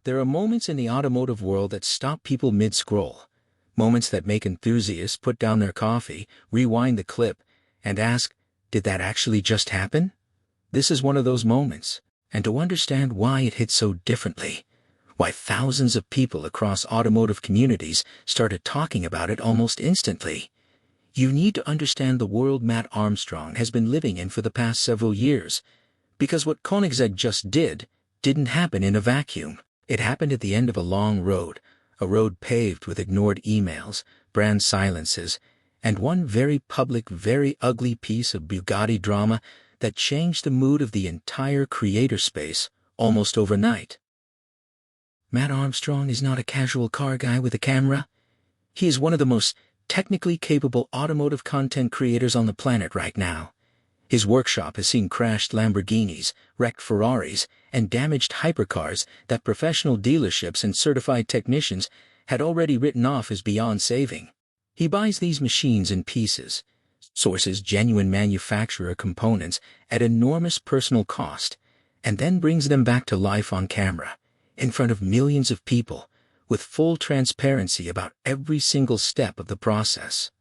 There are moments in the automotive world that stop people mid-scroll. Moments that make enthusiasts put down their coffee, rewind the clip, and ask, did that actually just happen? This is one of those moments, and to understand why it hit so differently, why thousands of people across automotive communities started talking about it almost instantly, you need to understand the world Mat Armstrong has been living in for the past several years, because what Koenigsegg just didn't happen in a vacuum. It happened at the end of a long road, a road paved with ignored emails, brand silences, and one very public, very ugly piece of Bugatti drama that changed the mood of the entire creator space almost overnight. Mat Armstrong is not a casual car guy with a camera. He is one of the most technically capable automotive content creators on the planet right now. His workshop has seen crashed Lamborghinis, wrecked Ferraris, and damaged hypercars that professional dealerships and certified technicians had already written off as beyond saving. He buys these machines in pieces, sources genuine manufacturer components at enormous personal cost, and then brings them back to life on camera, in front of millions of people, with full transparency about every single step of the process.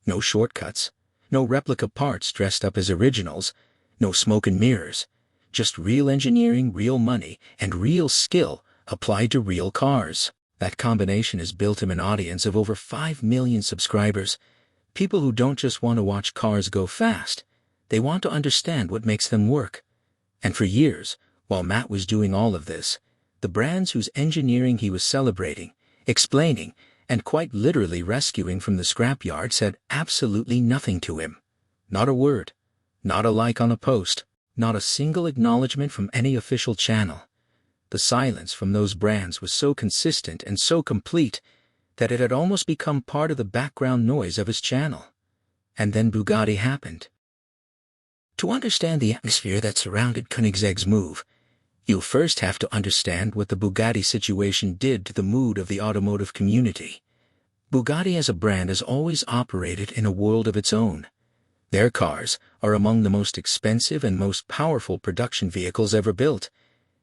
No shortcuts. No replica parts dressed up as originals, no smoke and mirrors, just real engineering, real money, and real skill applied to real cars. That combination has built him an audience of over 5 million subscribers, people who don't just want to watch cars go fast, they want to understand what makes them work. And for years, while Mat was doing all of this, the brands whose engineering he was celebrating, explaining, and quite literally rescuing from the scrapyard said absolutely nothing to him. Not a word, not a like on a post, not a single acknowledgement from any official channel. The silence from those brands was so consistent and so complete that it had almost become part of the background noise of his channel. And then Bugatti happened. To understand the atmosphere that surrounded Koenigsegg's move, you'll first have to understand what the Bugatti situation did to the mood of the automotive community. Bugatti as a brand has always operated in a world of its own. Their cars are among the most expensive and most powerful production vehicles ever built,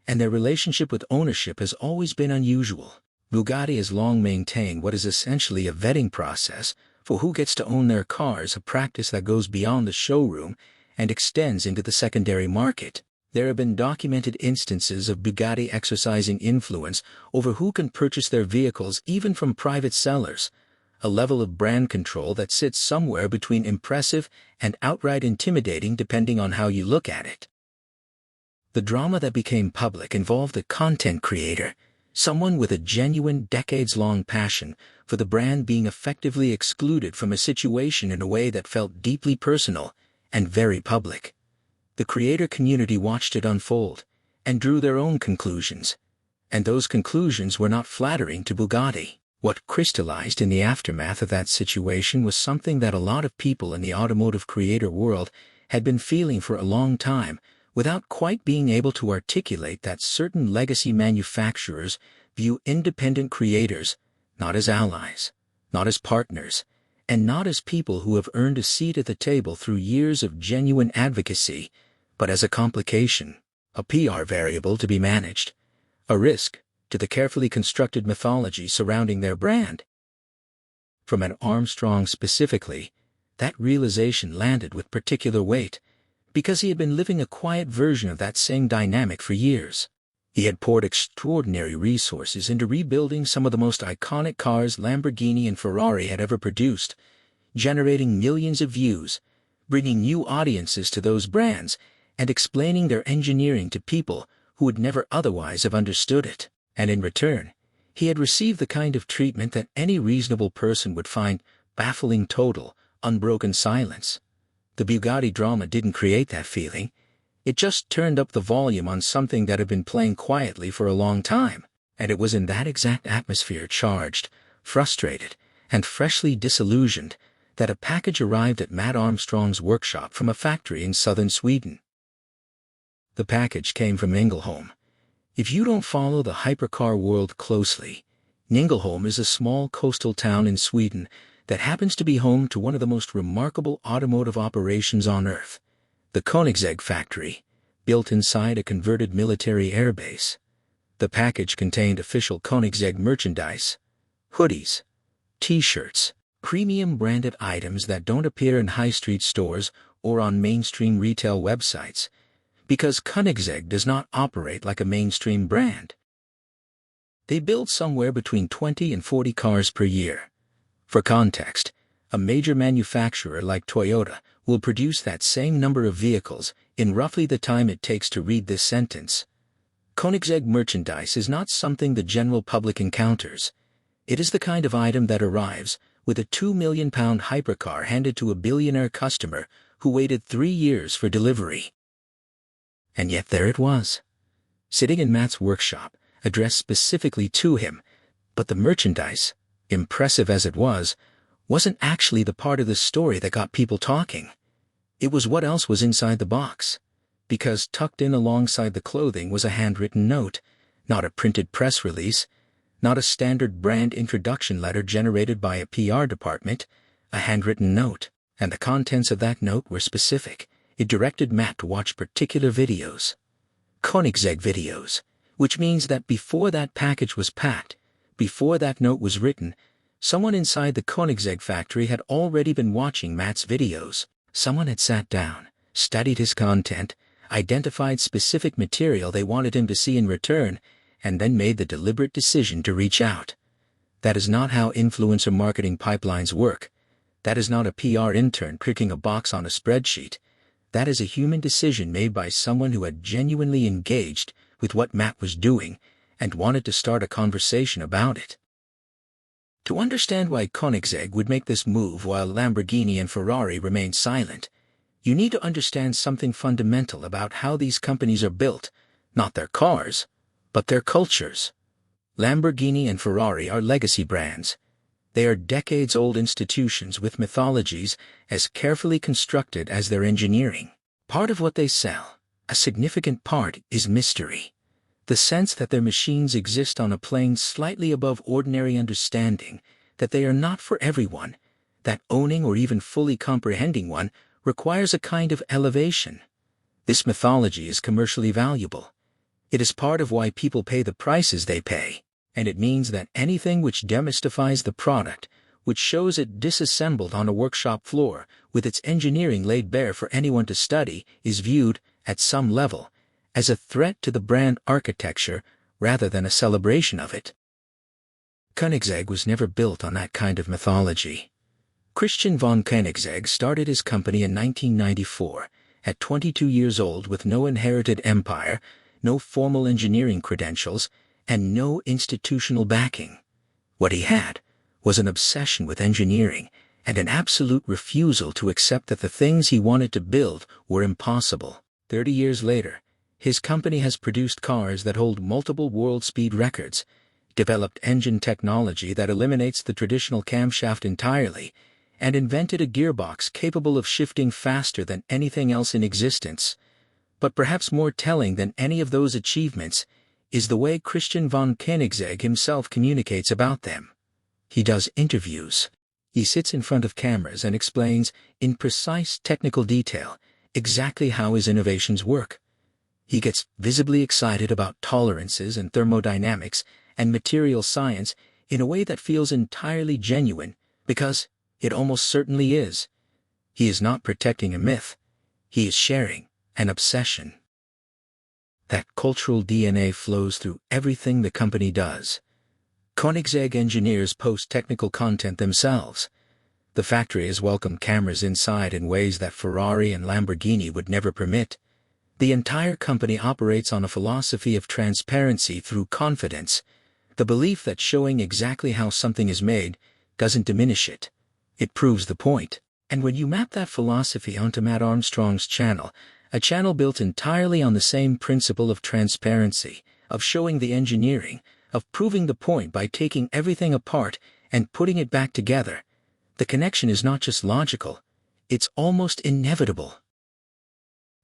and their relationship with ownership has always been unusual. Bugatti has long maintained what is essentially a vetting process for who gets to own their cars, a practice that goes beyond the showroom and extends into the secondary market. There have been documented instances of Bugatti exercising influence over who can purchase their vehicles even from private sellers, a level of brand control that sits somewhere between impressive and outright intimidating depending on how you look at it. The drama that became public involved a content creator, someone with a genuine decades-long passion for the brand being effectively excluded from a situation in a way that felt deeply personal and very public. The creator community watched it unfold and drew their own conclusions, and those conclusions were not flattering to Bugatti. What crystallized in the aftermath of that situation was something that a lot of people in the automotive creator world had been feeling for a long time without quite being able to articulate, that certain legacy manufacturers view independent creators not as allies, not as partners, and not as people who have earned a seat at the table through years of genuine advocacy, but as a complication, a PR variable to be managed, a risk to the carefully constructed mythology surrounding their brand. For Mat Armstrong specifically, that realization landed with particular weight, because he had been living a quiet version of that same dynamic for years. He had poured extraordinary resources into rebuilding some of the most iconic cars Lamborghini and Ferrari had ever produced, generating millions of views, bringing new audiences to those brands, and explaining their engineering to people who would never otherwise have understood it. And in return, he had received the kind of treatment that any reasonable person would find baffling: total, unbroken silence. The Bugatti drama didn't create that feeling. It just turned up the volume on something that had been playing quietly for a long time. And it was in that exact atmosphere, charged, frustrated, and freshly disillusioned, that a package arrived at Mat Armstrong's workshop from a factory in southern Sweden. The package came from Ängelholm. If you don't follow the hypercar world closely, Ängelholm is a small coastal town in Sweden that happens to be home to one of the most remarkable automotive operations on Earth, the Koenigsegg factory, built inside a converted military airbase. The package contained official Koenigsegg merchandise, hoodies, t-shirts, premium branded items that don't appear in high street stores or on mainstream retail websites, because Koenigsegg does not operate like a mainstream brand. They build somewhere between 20 and 40 cars per year. For context, a major manufacturer like Toyota will produce that same number of vehicles in roughly the time it takes to read this sentence. Koenigsegg merchandise is not something the general public encounters. It is the kind of item that arrives with a £2 million hypercar handed to a billionaire customer who waited 3 years for delivery. And yet there it was, sitting in Mat's workshop, addressed specifically to him, but the merchandise, impressive as it was, wasn't actually the part of the story that got people talking. It was what else was inside the box, because tucked in alongside the clothing was a handwritten note, not a printed press release, not a standard brand introduction letter generated by a PR department, a handwritten note, and the contents of that note were specific. It directed Mat to watch particular videos. Koenigsegg videos, which means that before that package was packed, before that note was written, someone inside the Koenigsegg factory had already been watching Mat's videos. Someone had sat down, studied his content, identified specific material they wanted him to see in return, and then made the deliberate decision to reach out. That is not how influencer marketing pipelines work. That is not a PR intern clicking a box on a spreadsheet. That is a human decision made by someone who had genuinely engaged with what Mat was doing and wanted to start a conversation about it. To understand why Koenigsegg would make this move while Lamborghini and Ferrari remained silent, you need to understand something fundamental about how these companies are built, not their cars, but their cultures. Lamborghini and Ferrari are legacy brands. They are decades-old institutions with mythologies as carefully constructed as their engineering. Part of what they sell, a significant part, is mystery. The sense that their machines exist on a plane slightly above ordinary understanding, that they are not for everyone, that owning or even fully comprehending one requires a kind of elevation. This mythology is commercially valuable. It is part of why people pay the prices they pay, and it means that anything which demystifies the product, which shows it disassembled on a workshop floor with its engineering laid bare for anyone to study, is viewed, at some level, as a threat to the brand architecture rather than a celebration of it. Koenigsegg was never built on that kind of mythology. Christian von Koenigsegg started his company in 1994, at 22 years old, with no inherited empire, no formal engineering credentials, and no institutional backing. What he had was an obsession with engineering and an absolute refusal to accept that the things he wanted to build were impossible. 30 years later, his company has produced cars that hold multiple world speed records, developed engine technology that eliminates the traditional camshaft entirely, and invented a gearbox capable of shifting faster than anything else in existence. But perhaps more telling than any of those achievements is the way Christian von Koenigsegg himself communicates about them. He does interviews. He sits in front of cameras and explains, in precise technical detail, exactly how his innovations work. He gets visibly excited about tolerances and thermodynamics and material science in a way that feels entirely genuine, because it almost certainly is. He is not protecting a myth. He is sharing an obsession. That cultural DNA flows through everything the company does. Koenigsegg engineers post technical content themselves. The factory has welcomed cameras inside in ways that Ferrari and Lamborghini would never permit. The entire company operates on a philosophy of transparency through confidence, the belief that showing exactly how something is made doesn't diminish it. It proves the point. And when you map that philosophy onto Mat Armstrong's channel, a channel built entirely on the same principle of transparency, of showing the engineering, of proving the point by taking everything apart and putting it back together, the connection is not just logical, it's almost inevitable.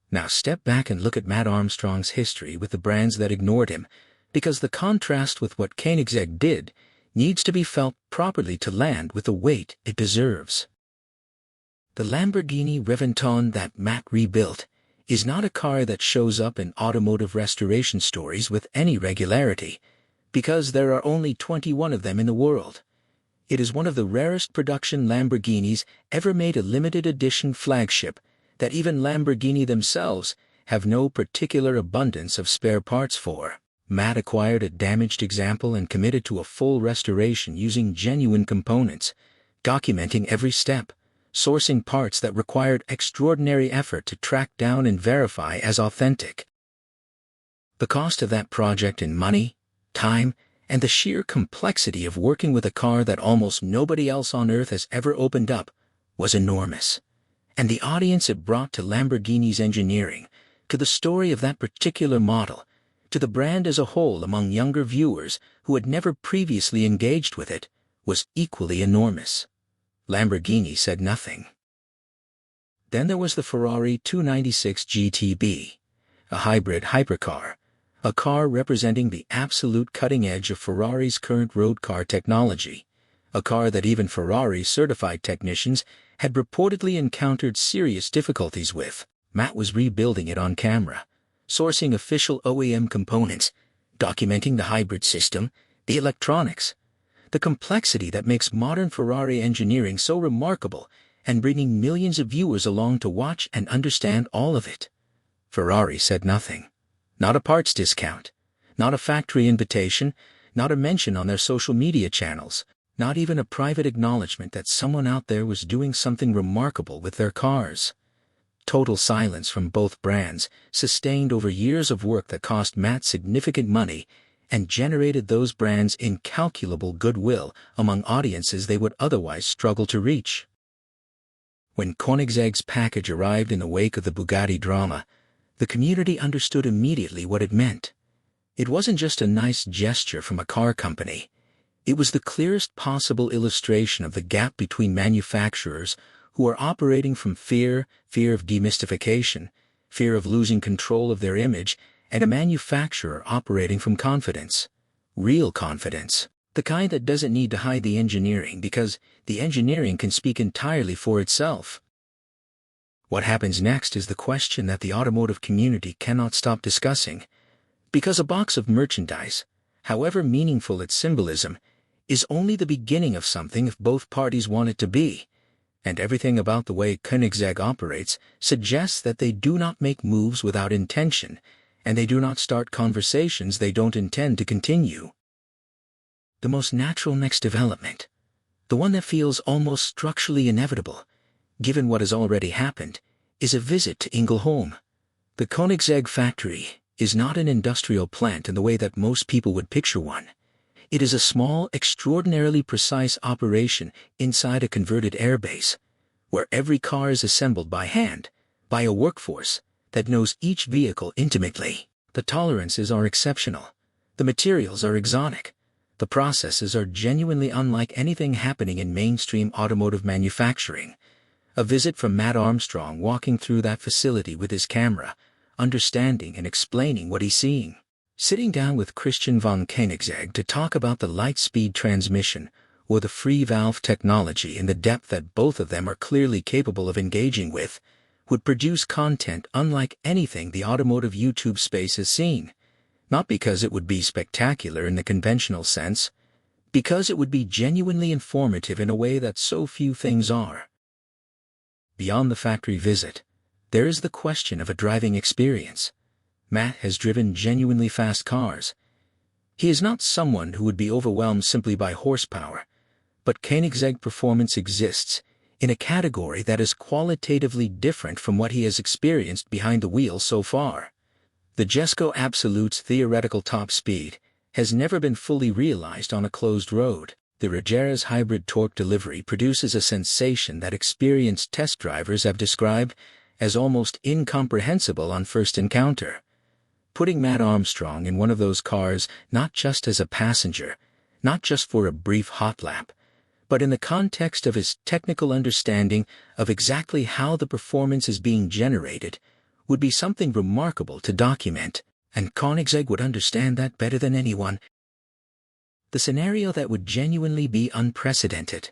Now step back and look at Mat Armstrong's history with the brands that ignored him, because the contrast with what Koenigsegg did needs to be felt properly to land with the weight it deserves. The Lamborghini Reventon that Mat rebuilt is not a car that shows up in automotive restoration stories with any regularity, because there are only 21 of them in the world. It is one of the rarest production Lamborghinis ever made, a limited edition flagship that even Lamborghini themselves have no particular abundance of spare parts for. Mat acquired a damaged example and committed to a full restoration using genuine components, documenting every step, sourcing parts that required extraordinary effort to track down and verify as authentic. The cost of that project in money, time, and the sheer complexity of working with a car that almost nobody else on earth has ever opened up was enormous. And the audience it brought to Lamborghini's engineering, to the story of that particular model, to the brand as a whole among younger viewers who had never previously engaged with it, was equally enormous. Lamborghini said nothing. Then there was the Ferrari 296 GTB, a hybrid hypercar, a car representing the absolute cutting edge of Ferrari's current road car technology, a car that even Ferrari-certified technicians had reportedly encountered serious difficulties with. Mat was rebuilding it on camera, sourcing official OEM components, documenting the hybrid system, the electronics, the complexity that makes modern Ferrari engineering so remarkable, and bringing millions of viewers along to watch and understand all of it. Ferrari said nothing. Not a parts discount, not a factory invitation, not a mention on their social media channels, not even a private acknowledgement that someone out there was doing something remarkable with their cars. Total silence from both brands, sustained over years of work that cost Mat significant money and generated those brands incalculable goodwill among audiences they would otherwise struggle to reach. When Koenigsegg's package arrived in the wake of the Bugatti drama, the community understood immediately what it meant. It wasn't just a nice gesture from a car company. It was the clearest possible illustration of the gap between manufacturers who are operating from fear of demystification, fear of losing control of their image, and a manufacturer operating from confidence. Real confidence. The kind that doesn't need to hide the engineering because the engineering can speak entirely for itself. What happens next is the question that the automotive community cannot stop discussing, because a box of merchandise, however meaningful its symbolism, is only the beginning of something if both parties want it to be, and everything about the way Koenigsegg operates suggests that they do not make moves without intention, and they do not start conversations they don't intend to continue. The most natural next development, the one that feels almost structurally inevitable, given what has already happened, is a visit to Ängelholm. The Koenigsegg factory is not an industrial plant in the way that most people would picture one. It is a small, extraordinarily precise operation inside a converted airbase, where every car is assembled by hand, by a workforce that knows each vehicle intimately. The tolerances are exceptional. The materials are exotic. The processes are genuinely unlike anything happening in mainstream automotive manufacturing. A visit from Mat Armstrong walking through that facility with his camera, understanding and explaining what he's seeing. Sitting down with Christian von Koenigsegg to talk about the light-speed transmission or the free valve technology in the depth that both of them are clearly capable of engaging with, would produce content unlike anything the automotive YouTube space has seen. Not because it would be spectacular in the conventional sense, because it would be genuinely informative in a way that so few things are. Beyond the factory visit, there is the question of a driving experience. Mat has driven genuinely fast cars. He is not someone who would be overwhelmed simply by horsepower, but Koenigsegg performance exists in a category that is qualitatively different from what he has experienced behind the wheel so far. The Jesko Absolute's theoretical top speed has never been fully realized on a closed road. The Regere's hybrid torque delivery produces a sensation that experienced test drivers have described as almost incomprehensible on first encounter. Putting Mat Armstrong in one of those cars not just as a passenger, not just for a brief hot lap, but in the context of his technical understanding of exactly how the performance is being generated, would be something remarkable to document, and Koenigsegg would understand that better than anyone. The scenario that would genuinely be unprecedented,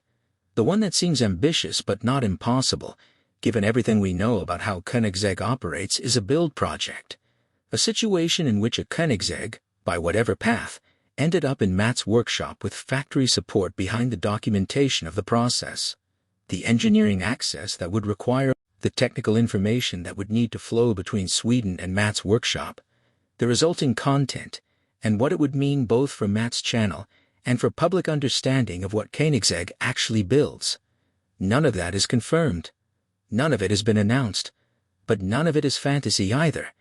the one that seems ambitious but not impossible, given everything we know about how Koenigsegg operates, is a build project. A situation in which a Koenigsegg, by whatever path, ended up in Mat's workshop with factory support behind the documentation of the process. The engineering access that would require, the technical information that would need to flow between Sweden and Mat's workshop, the resulting content, and what it would mean both for Mat's channel and for public understanding of what Koenigsegg actually builds. None of that is confirmed. None of it has been announced. But none of it is fantasy either,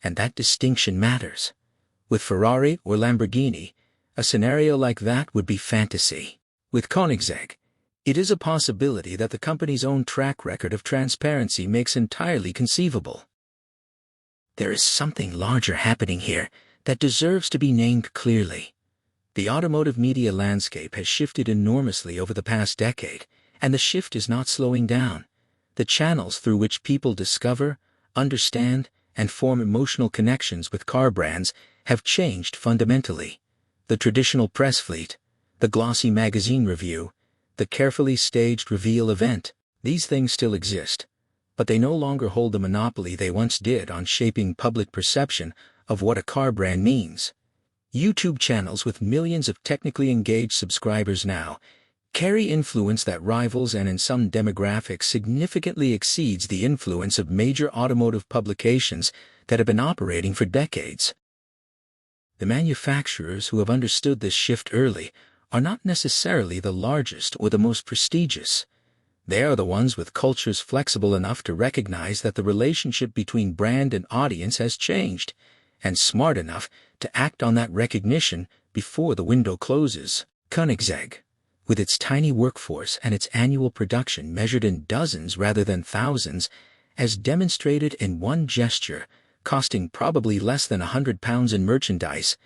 and that distinction matters. With Ferrari or Lamborghini, a scenario like that would be fantasy. With Koenigsegg, it is a possibility that the company's own track record of transparency makes entirely conceivable. There is something larger happening here that deserves to be named clearly. The automotive media landscape has shifted enormously over the past decade, and the shift is not slowing down. The channels through which people discover, understand, and form emotional connections with car brands have changed fundamentally. The traditional press fleet, the glossy magazine review, the carefully staged reveal event, these things still exist, but they no longer hold the monopoly they once did on shaping public perception of what a car brand means. YouTube channels with millions of technically engaged subscribers now carry influence that rivals and in some demographics significantly exceeds the influence of major automotive publications that have been operating for decades. The manufacturers who have understood this shift early are not necessarily the largest or the most prestigious. They are the ones with cultures flexible enough to recognize that the relationship between brand and audience has changed, and smart enough to act on that recognition before the window closes. Koenigsegg, with its tiny workforce and its annual production measured in dozens rather than thousands, as demonstrated in one gesture, costing probably less than £100 in merchandise,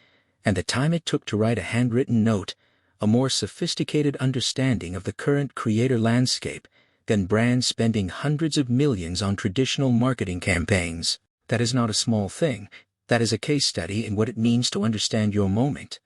and the time it took to write a handwritten note, a more sophisticated understanding of the current creator landscape than brands spending hundreds of millions on traditional marketing campaigns. That is not a small thing. That is a case study in what it means to understand your moment.